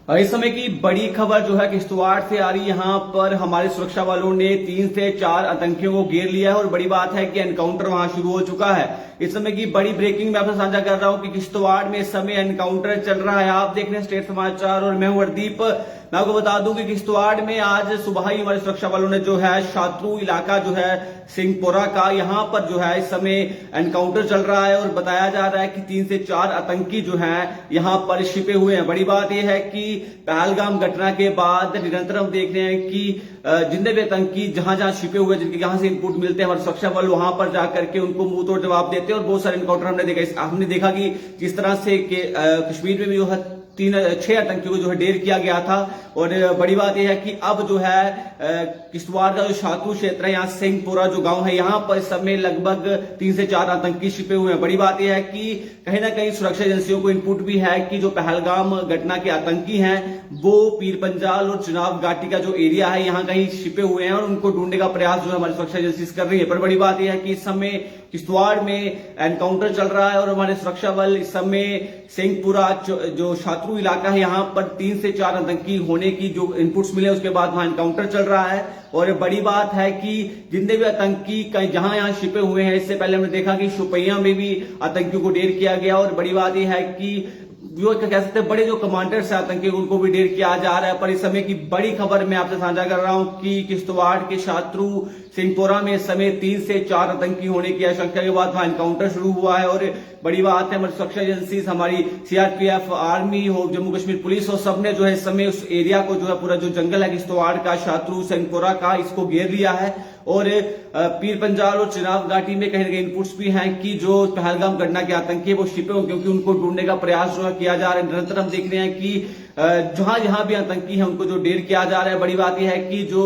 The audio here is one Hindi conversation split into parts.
इस समय की बड़ी खबर जो है किश्तवाड़ से आ रही। यहाँ पर हमारे सुरक्षा वालों ने 3 से 4 आतंकियों को घेर लिया है और बड़ी बात है कि एनकाउंटर वहां शुरू हो चुका है। इस समय की बड़ी ब्रेकिंग मैं आपसे साझा कर रहा हूं कि किश्तवाड़ में इस समय एनकाउंटर चल रहा है। आप देख रहे हैं स्टेट समाचार और मैं हूं हरदीप। मैं आपको बता दूं कि किश्तवाड़ में आज सुबह ही हमारे सुरक्षा वालों ने जो है शात्रु इलाका जो है सिंहपुरा का, यहां पर जो है इस समय एनकाउंटर चल रहा है और बताया जा रहा है कि 3 से 4 आतंकी जो है यहां पर छिपे हुए हैं। बड़ी बात यह है कि पहलगाम घटना के बाद निरंतर हम देख रहे हैं कि जितने भी आतंकी जहां जहां छिपे हुए, जिनके जहां से इनपुट मिलते हैं, हमारे सुरक्षा बल वहां पर जाकर के उनको मुंह तोड़ जवाब देते हैं और बहुत सारे एनकाउंटर हमने देखा कि जिस तरह से कश्मीर में भी जो है 6 आतंकियों को जो है ढेर किया गया था। और बड़ी बात यह है कि अब जो है किश्तवाड़ का जो शात्रु क्षेत्र है, यहाँ सिंहपुरा जो गांव है, यहाँ पर इस समय लगभग 3 से 4 आतंकी छिपे हुए हैं। बड़ी बात यह है कि कहीं ना कहीं सुरक्षा एजेंसियों को इनपुट भी है कि जो पहलगाम घटना के आतंकी हैं वो पीर पंजाल और चुनाव घाटी का जो एरिया है यहाँ कहीं छिपे हुए हैं और उनको ढूंढने का प्रयास जो है हमारी सुरक्षा एजेंसी कर रही है। पर बड़ी बात यह है कि इस समय किश्तवाड़ में एनकाउंटर चल रहा है और हमारे सुरक्षा बल इस समय सिंहपुरा जो शात्रु इलाका है, यहाँ पर 3 से 4 आतंकी होने की जो इनपुट्स मिले उसके बाद वहां एनकाउंटर चल रहा है। और बड़ी बात है कि जितने भी आतंकी कहीं जहां यहां छिपे हुए हैं, इससे पहले हमने देखा कि शोपियां में भी आतंकियों को ढेर किया गया। और बड़ी बात यह है कि जो कह सकते हैं बड़े जो कमांडर्स है आतंकी, उनको भी ढेर किया जा रहा है। पर इस समय की बड़ी खबर मैं आपसे साझा कर रहा हूं कि किश्तवाड़ के शात्रु सिंहपुरा में इस समय 3 से 4 आतंकी होने की आशंका के बाद वहां एनकाउंटर शुरू हुआ है। और बड़ी बात है हमारी सुरक्षा एजेंसी, हमारी सीआरपीएफ, आर्मी हो, जम्मू कश्मीर पुलिस हो, सबने जो है इस समय उस एरिया को जो है पूरा जो जंगल है किश्तवाड़ का, शात्रु सिंहपुरा का, इसको घेर लिया है। और पीर पंजाल और चिनाब घाटी में कहीं ना कहीं इनपुट्स भी हैं कि जो पहलगाम घटना के आतंकी है वो छिपे हो, क्योंकि उनको ढूंढने का प्रयास जो है किया जा रहा है। निरंतर हम देख रहे हैं कि जहां जहां भी आतंकी है उनको जो ढेर किया जा रहा है। बड़ी बात यह है कि जो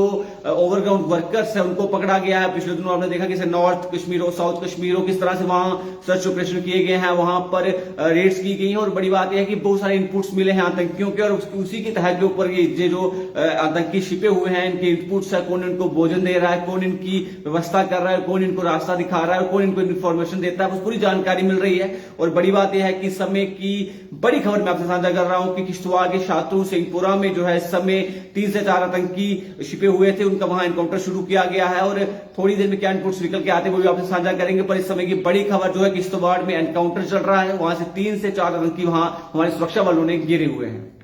ओवरग्राउंड वर्कर्स है उनको पकड़ा गया है। पिछले दिनों आपने देखा कि नॉर्थ कश्मीर हो, साउथ कश्मीर हो, किस तरह से वहां सर्च ऑपरेशन किए गए हैं, वहां पर रेड्स की गई हैं। और बड़ी बात यह है कि बहुत सारे इनपुट्स मिले हैं आतंकियों के और उसी की तहत के ऊपर ये जो आतंकी छिपे हुए हैं, इनके इनपुट्स है, कौन इनको भोजन दे रहा है, कौन इनकी व्यवस्था कर रहा है, कौन इनको रास्ता दिखा रहा है, कौन इनको इन्फॉर्मेशन देता है, बस पूरी जानकारी मिल रही है। और बड़ी बात यह है कि समय की बड़ी खबर मैं आपसे साझा कर रहा हूं कि किश्तवाड़ के शात्रु सिंहपुरा में जो है इस समय 3 से 4 आतंकी छिपे हुए थे, उनका वहां एनकाउंटर शुरू किया गया है। और थोड़ी देर में क्या इनपुट्स निकल के आते हैं वो भी आपसे साझा करेंगे। पर इस समय की बड़ी खबर जो है किश्तवाड़ में एनकाउंटर चल रहा है, वहां से 3 से 4 आतंकी वहां हमारे सुरक्षा वालों ने घेरे हुए हैं।